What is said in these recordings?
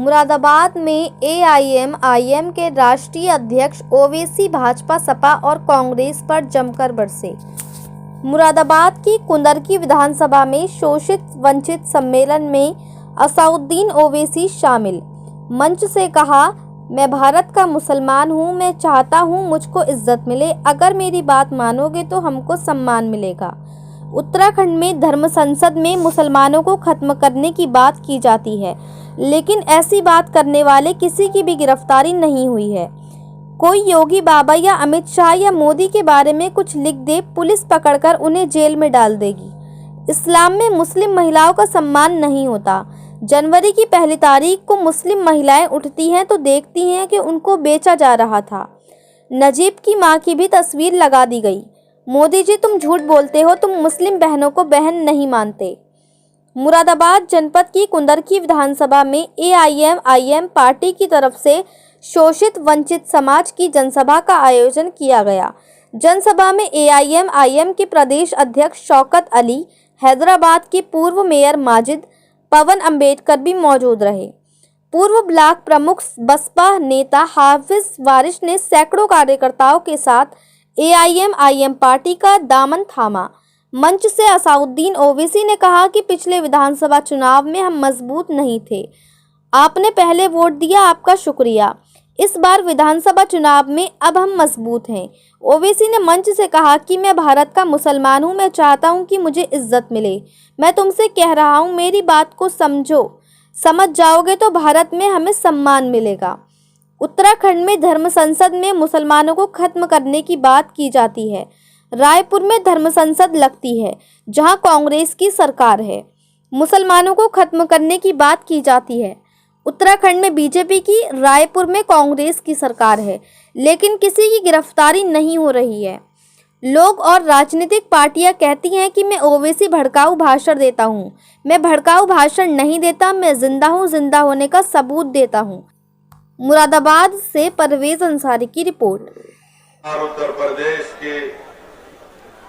मुरादाबाद में एआईएमआईएम के राष्ट्रीय अध्यक्ष ओवैसी भाजपा सपा और कांग्रेस पर जमकर बरसे। मुरादाबाद की कुंदरकी विधानसभा में शोषित वंचित सम्मेलन में असाउद्दीन ओवैसी शामिल। मंच से कहा, मैं भारत का मुसलमान हूँ, मैं चाहता हूँ मुझको इज्जत मिले, अगर मेरी बात मानोगे तो हमको सम्मान मिलेगा। उत्तराखंड में धर्म संसद में मुसलमानों को खत्म करने की बात की जाती है, लेकिन ऐसी बात करने वाले किसी की भी गिरफ्तारी नहीं हुई है। कोई योगी बाबा या अमित शाह या मोदी के बारे में कुछ लिख दे, पुलिस पकड़कर उन्हें जेल में डाल देगी। इस्लाम में मुस्लिम महिलाओं का सम्मान नहीं होता। जनवरी की पहली तारीख को मुस्लिम महिलाएं उठती हैं तो देखती हैं कि उनको बेचा जा रहा था। नजीब की मां की भी तस्वीर लगा दी गई। मोदी जी, तुम झूठ बोलते हो, तुम मुस्लिम बहनों को बहन नहीं मानते। मुरादाबाद जनपद की कुंदरकी विधानसभा में एआईएमआईएम पार्टी की तरफ से शोषित वंचित समाज की जनसभा का आयोजन किया गया। जनसभा में एआईएमआईएम के प्रदेश अध्यक्ष शौकत अली, हैदराबाद के पूर्व मेयर माजिद, पवन अंबेडकर भी मौजूद रहे। पूर्व ब्लॉक प्रमुख बसपा नेता हाफिज वारिश ने सैकड़ों कार्यकर्ताओं के साथ एआईएमआईएम पार्टी का दामन थामा। मंच से असाउद्दीन ओवैसी ने कहा कि पिछले विधानसभा चुनाव में हम मजबूत नहीं थे, आपने पहले वोट दिया, आपका शुक्रिया। इस बार विधानसभा चुनाव में अब हम मजबूत हैं। ओवैसी ने मंच से कहा कि मैं भारत का मुसलमान हूं, मैं चाहता हूं कि मुझे इज्जत मिले। मैं तुमसे कह रहा हूं, मेरी बात को समझो, समझ जाओगे तो भारत में हमें सम्मान मिलेगा। उत्तराखंड में धर्म संसद में मुसलमानों को खत्म करने की बात की जाती है। रायपुर में धर्म संसद लगती है, जहां कांग्रेस की सरकार है। मुसलमानों को खत्म करने की बात की जाती है। उत्तराखंड में बीजेपी की, रायपुर में कांग्रेस की सरकार है, लेकिन किसी की गिरफ्तारी नहीं हो रही है। लोग और राजनीतिक पार्टियां कहती हैं कि मैं ओवैसी भड़काऊ भाषण देता हूं। मैं भड़काऊ भाषण नहीं देता, मैं जिंदा हूं, जिंदा होने का सबूत देता हूं। मुरादाबाद से परवेज अंसारी की रिपोर्ट। उत्तर प्रदेश के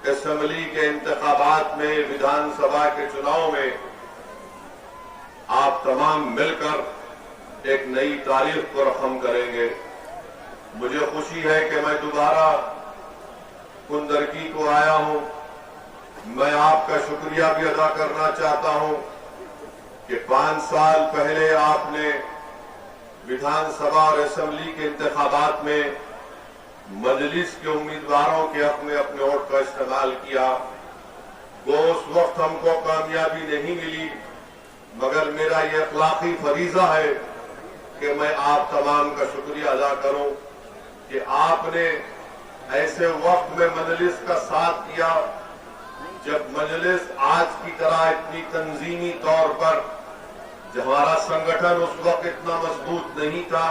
असेंबली के इंतखाबात में, विधानसभा के चुनाव में आप तमाम मिलकर एक नई तारीख को रकम करेंगे। मुझे खुशी है कि मैं दोबारा कुंदरकी को आया हूं। मैं आपका शुक्रिया भी अदा करना चाहता हूं कि 5 साल पहले आपने विधानसभा और असेंबली के इंतखाबात में मजलिस के उम्मीदवारों के हक में अपने वोट का इस्तेमाल किया। वो उस वक्त हमको कामयाबी नहीं मिली, मगर मेरा ये अखलाकी फरीजा है कि मैं आप तमाम का शुक्रिया अदा करूं कि आपने ऐसे वक्त में मजलिस का साथ किया जब मजलिस आज की तरह इतनी तंजीमी तौर पर, जब हमारा संगठन उस वक्त इतना मजबूत नहीं था,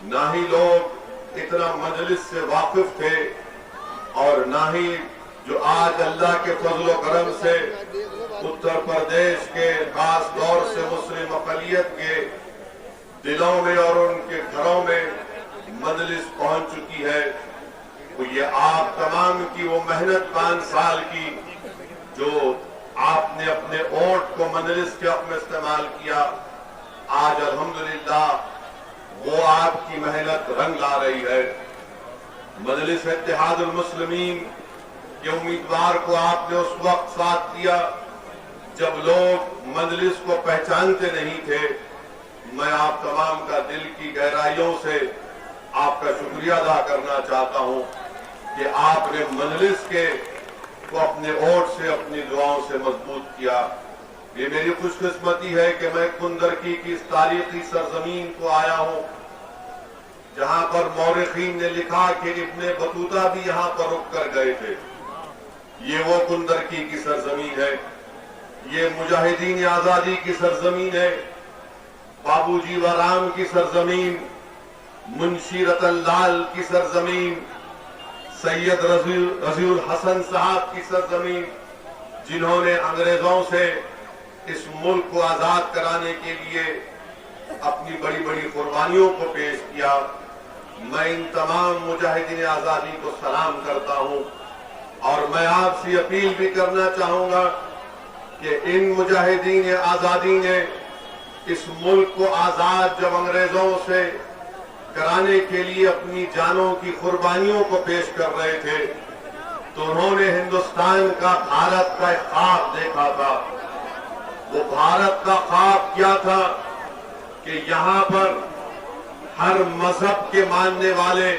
ना ही लोग इतना मजलिस से वाकिफ थे, और ना ही जो आज अल्लाह के फजल करम से उत्तर प्रदेश के खास तौर से मुस्लिम अक़लियत के दिलों में और उनके घरों में मजलिस पहुंच चुकी है। तो ये आप तमाम की वो मेहनत 5 साल की जो आपने अपने वोट को मजलिस के हक में इस्तेमाल किया, आज अल्हम्दुलिल्लाह वो आपकी मेहनत रंग ला रही है। मजलिस इत्तेहादुल मुस्लिमीन के उम्मीदवार को आपने उस वक्त साथ दिया जब लोग मजलिस को पहचानते नहीं थे। मैं आप तमाम का दिल की गहराइयों से आपका शुक्रिया अदा करना चाहता हूं कि आपने मजलिस के को अपने वोट से, अपनी दुआओं से मजबूत किया। ये मेरी खुशकिस्मती है कि मैं कुंदरकी की इस तारीखी सरजमीन को आया हूं, जहां पर मौरिखीन ने लिखा कि इब्ने बतूता भी यहां पर रुक कर गए थे। ये वो कुंदरकी की सरजमीन है, ये मुजाहिदीन आजादी की सरजमीन है, बाबूजी वराम की सरजमीन, मुंशी रतन लाल की सरजमीन, सैयद रजीउल हसन साहब की सरजमीन, जिन्होंने अंग्रेजों से इस मुल्क को आजाद कराने के लिए अपनी बड़ी बड़ी कुर्बानियों को पेश किया। मैं इन तमाम मुजाहिदीन आजादी को सलाम करता हूं और मैं आपसे अपील भी करना चाहूंगा कि इन मुजाहिदीन आजादी ने इस मुल्क को आजाद जब अंग्रेजों से कराने के लिए अपनी जानों की कुर्बानियों को पेश कर रहे थे, तो उन्होंने हिंदुस्तान का, भारत का एक ख्वाब देखा था। वो भारत का ख्वाब क्या था कि यहां पर हर मजहब के मानने वाले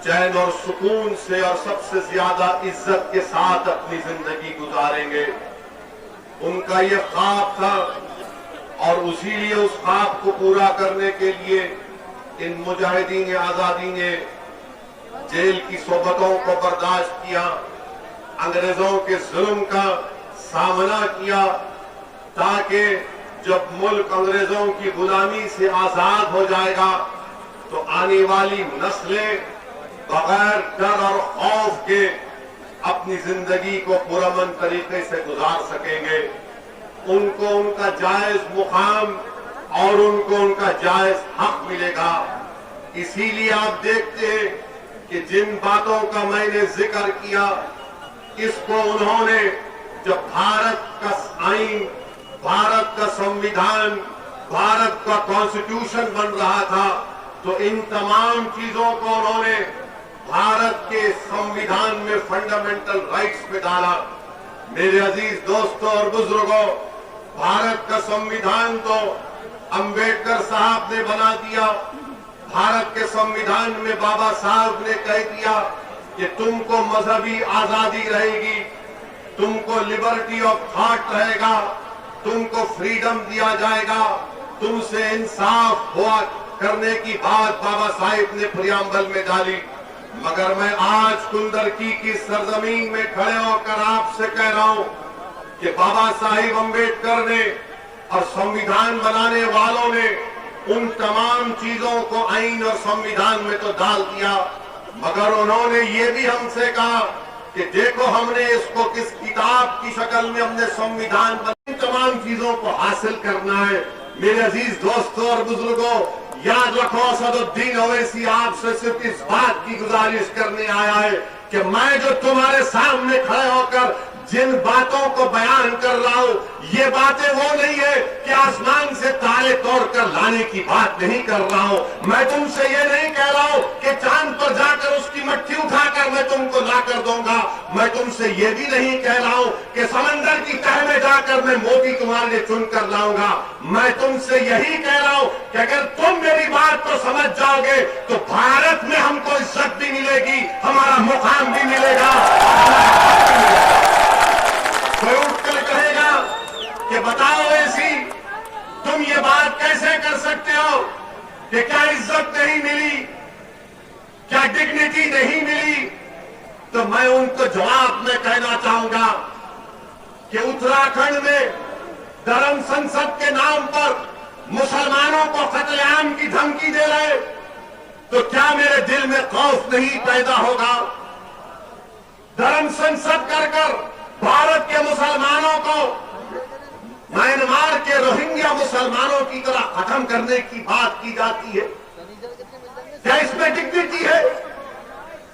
चैन और सुकून से और सबसे ज्यादा इज्जत के साथ अपनी जिंदगी गुजारेंगे। उनका ये ख्वाब था और उसीलिए उस ख्वाब को पूरा करने के लिए इन मुजाहिदीन आजादी ने जेल की सोबतों को बर्दाश्त किया, अंग्रेजों के जुल्म का सामना किया, ताकि जब मुल्क अंग्रेजों की गुलामी से आजाद हो जाएगा तो आने वाली नस्लें बगैर डर और खौफ के अपनी जिंदगी को पुरअमन तरीके से गुजार सकेंगे। उनको उनका जायज मुकाम और उनको उनका जायज हक मिलेगा। इसीलिए आप देखते हैं कि जिन बातों का मैंने जिक्र किया, इसको उन्होंने जब भारत का आईन, भारत का संविधान, भारत का कॉन्स्टिट्यूशन बन रहा था, तो इन तमाम चीजों को उन्होंने भारत के संविधान में फंडामेंटल राइट्स में डाला। मेरे अजीज दोस्तों और बुजुर्गों, भारत का संविधान तो अंबेडकर साहब ने बना दिया। भारत के संविधान में बाबा साहब ने कह दिया कि तुमको मजहबी आजादी रहेगी, तुमको लिबर्टी ऑफ थॉट रहेगा, तुमको फ्रीडम दिया जाएगा, तुमसे इंसाफ हुआ करने की बात बाबा साहिब ने प्रियम्बल में डाली। मगर मैं आज कुंदरकी की सरजमीन में खड़े होकर आपसे कह रहा हूं कि बाबा साहिब अंबेडकर ने और संविधान बनाने वालों ने उन तमाम चीजों को आईन और संविधान में तो डाल दिया, मगर उन्होंने ये भी हमसे कहा कि देखो हमने इसको किस किताब की शक्ल में हमने संविधान बना, तमाम चीजों को हासिल करना है। मेरे अजीज दोस्तों और बुजुर्गों, याद रखो, असदुद्दीन ओवैसी आपसे सिर्फ इस बात की गुजारिश करने आया है कि मैं जो तुम्हारे सामने खड़े होकर जिन बातों को बयान कर रहा हूं, ये बातें वो नहीं है कि आसमान से तारे तोड़कर लाने की बात नहीं कर रहा हूं। मैं तुमसे ये नहीं कह रहा हूं कि चांद पर जाकर उसकी मट्टी उठाकर मैं तुमको लाकर दूंगा। मैं तुमसे ये भी नहीं कह रहा हूं कि समंदर की तह में जाकर मैं मोती तुम्हारे लिए चुन कर लाऊंगा। मैं तुमसे यही कह रहा हूं कि अगर तुम मेरी बात को समझ जाओगे तो भारत में हमको इज्जत भी मिलेगी, हमारा मुकाम भी मिलेगा। कोई उठकर कहेगा कि बताओ ऐसी तुम ये बात कैसे कर सकते हो कि क्या इज्जत नहीं मिली, क्या डिग्निटी नहीं मिली, तो मैं उनको जवाब में कहना चाहूंगा कि उत्तराखंड में धर्म संसद के नाम पर मुसलमानों को कत्लेआम की धमकी दे रहे, तो क्या मेरे दिल में खौफ नहीं पैदा होगा? धर्म संसद कर भारत के मुसलमानों को म्यांमार के रोहिंग्या मुसलमानों की तरह खत्म करने की बात की जाती है। क्या इसमें डिग्निटी है?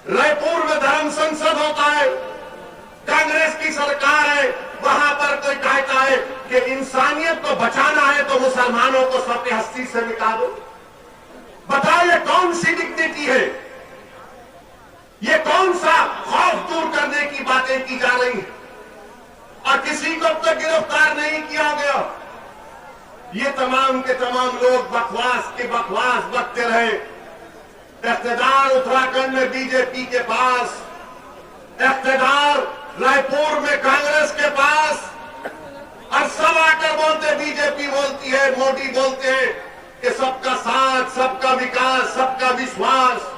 रायपुर में धर्म संसद होता है, कांग्रेस की सरकार है, वहां पर कोई कहता है कि इंसानियत को बचाना है तो मुसलमानों को सबकी हस्ती से मिटा दो। बताओ ये कौन सी डिग्निटी है? ये कौन सा खौफ दूर करने की बातें की जा रही हैं? और किसी को अब तक गिरफ्तार नहीं किया गया। ये तमाम के तमाम लोग बकवास के बकवास बकते रहे। इख्तिदार उत्तराखंड में बीजेपी के पास, इख्तिदार रायपुर में कांग्रेस के पास, और सब आकर बोलते, बीजेपी बोलती है, मोदी बोलते हैं कि सबका साथ, सबका विकास, सबका विश्वास।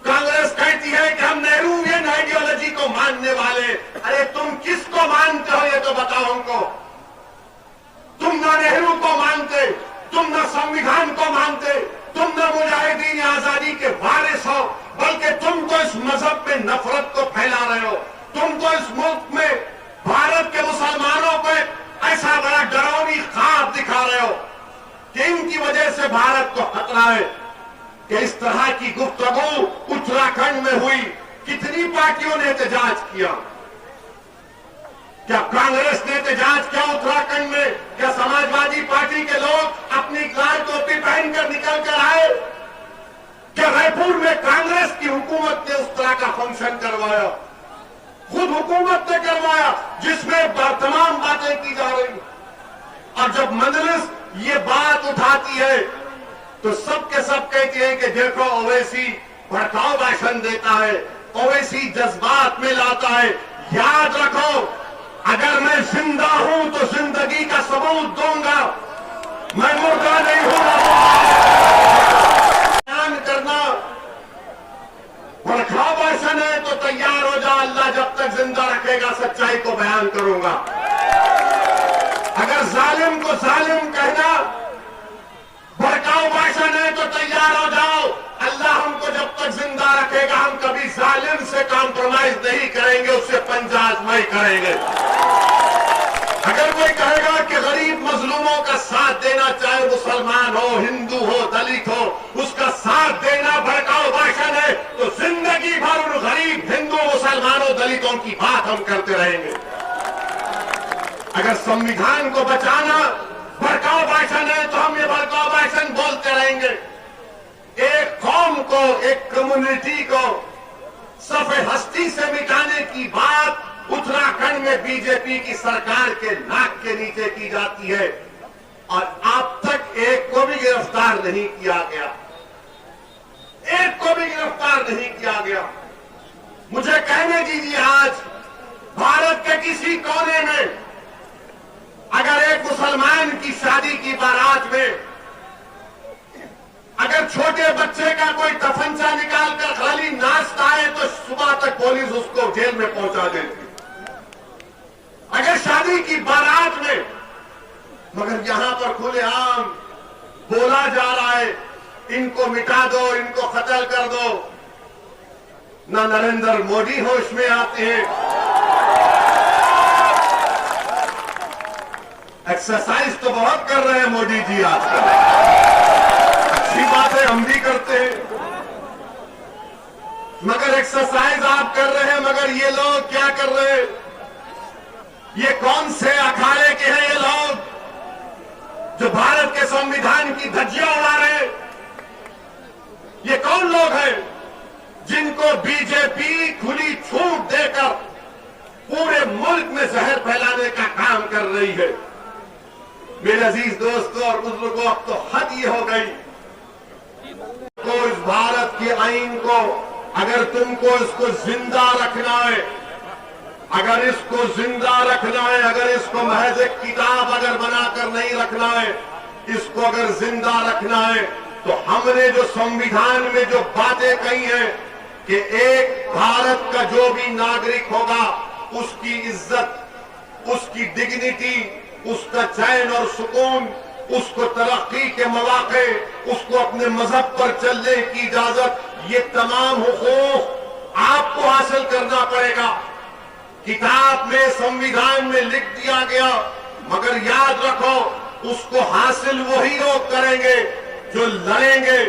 कांग्रेस कहती है कि हम नेहरूवियन आइडियोलॉजी को मानने वाले। अरे तुम किसको मानते हो ये तो बताओ हमको। तुम ना नेहरू को मानते, तुम ना संविधान को मानते, तुम ना मुजाहिदीन आजादी के वारिस हो, बल्कि तुम तो इस मजहब में नफरत को फैला रहे हो। तुम तो इस मुल्क में भारत के मुसलमानों को ऐसा बड़ा डरावनी ख्वाब दिखा रहे हो कि इनकी वजह से भारत को खतरा है। कि इस तरह की गुफ्तगू उत्तराखंड में हुई, कितनी पार्टियों ने एहतजाज किया? क्या कांग्रेस ने एहतजाज किया उत्तराखंड में? क्या समाजवादी पार्टी के लोग अपनी लाल टोपी पहनकर निकल कर आए कि रायपुर में कांग्रेस की हुकूमत ने उस तरह का फंक्शन करवाया, खुद हुकूमत ने करवाया, जिसमें तमाम बातें की जा रही। और जब मजलिस ये बात उठाती है तो सब के सब कहते हैं कि देखो ओवैसी भड़काऊ भाषण देता है, ओवैसी जज्बात में लाता है। याद रखो, अगर मैं जिंदा हूं तो जिंदगी का सबूत दूंगा, मैं मुर्दा नहीं हूं। बयान करना भड़काऊ भाषण है तो तैयार हो जा, अल्लाह जब तक जिंदा रखेगा सच्चाई को बयान करूंगा। अगर जालिम को जालिम कहना भड़काऊ भाषण है तो तैयार हो जाओ, अल्लाह हमको जब तक जिंदा रखेगा हम कभी जालिम से कॉम्प्रोमाइज नहीं करेंगे, उससे पंजा आजमाई करेंगे। अगर कोई कहेगा कि गरीब मजलूमों का साथ देना, चाहे मुसलमान हो, हिंदू हो, दलित हो, उसका साथ देना भड़काऊ भाषण है, तो जिंदगी भर उन गरीब हिंदू, मुसलमानों, दलितों की बात हम करते रहेंगे। अगर संविधान को बचाना भड़काऊ भाषण है तो हम ये भड़काऊ भाषण बोलते रहेंगे। एक कौम को, एक कम्युनिटी को सफे हस्ती से मिटाने की बात उत्तराखंड में बीजेपी की सरकार के नाक के नीचे की जाती है और अब तक एक को भी गिरफ्तार नहीं किया गया, एक को भी गिरफ्तार नहीं किया गया। मुझे कहने दीजिए, आज भारत के किसी कोने में अगर एक मुसलमान की शादी की बारात में अगर छोटे बच्चे का कोई तफंचा निकालकर खाली नाचता है तो सुबह तक पुलिस उसको जेल में पहुंचा देती। अगर शादी की बारात में, मगर यहां पर खुलेआम बोला जा रहा है इनको मिटा दो, इनको कत्ल कर दो। ना नरेंद्र मोदी होश में आते हैं। एक्सरसाइज तो बहुत कर रहे हैं मोदी जी आजकल, अच्छी बात है, हम भी करते हैं, मगर एक्सरसाइज आप कर रहे हैं, मगर ये लोग क्या कर रहे हैं? ये कौन से अखाड़े के हैं ये लोग जो भारत के संविधान की धज्जियां उड़ा रहे हैं? ये कौन लोग हैं जिनको बीजेपी खुली छूट देकर पूरे मुल्क में जहर फैलाने का काम कर रही है? मेरे अजीज दोस्तों और बुजुर्गों, अब तो हद ये हो गई तो इस भारत के आईन को अगर तुमको इसको जिंदा रखना है, अगर इसको जिंदा रखना है, अगर इसको महज एक किताब अगर बनाकर नहीं रखना है, इसको अगर जिंदा रखना है तो हमने जो संविधान में जो बातें कही हैं कि एक भारत का जो भी नागरिक होगा उसकी इज्जत, उसकी डिग्निटी, उसका चैन और सुकून, उसको तरक्की के मौके, उसको अपने मजहब पर चलने की इजाजत, ये तमाम हुकूक आपको हासिल करना पड़ेगा। किताब में, संविधान में लिख दिया गया, मगर याद रखो उसको हासिल वही लोग करेंगे जो लड़ेंगे,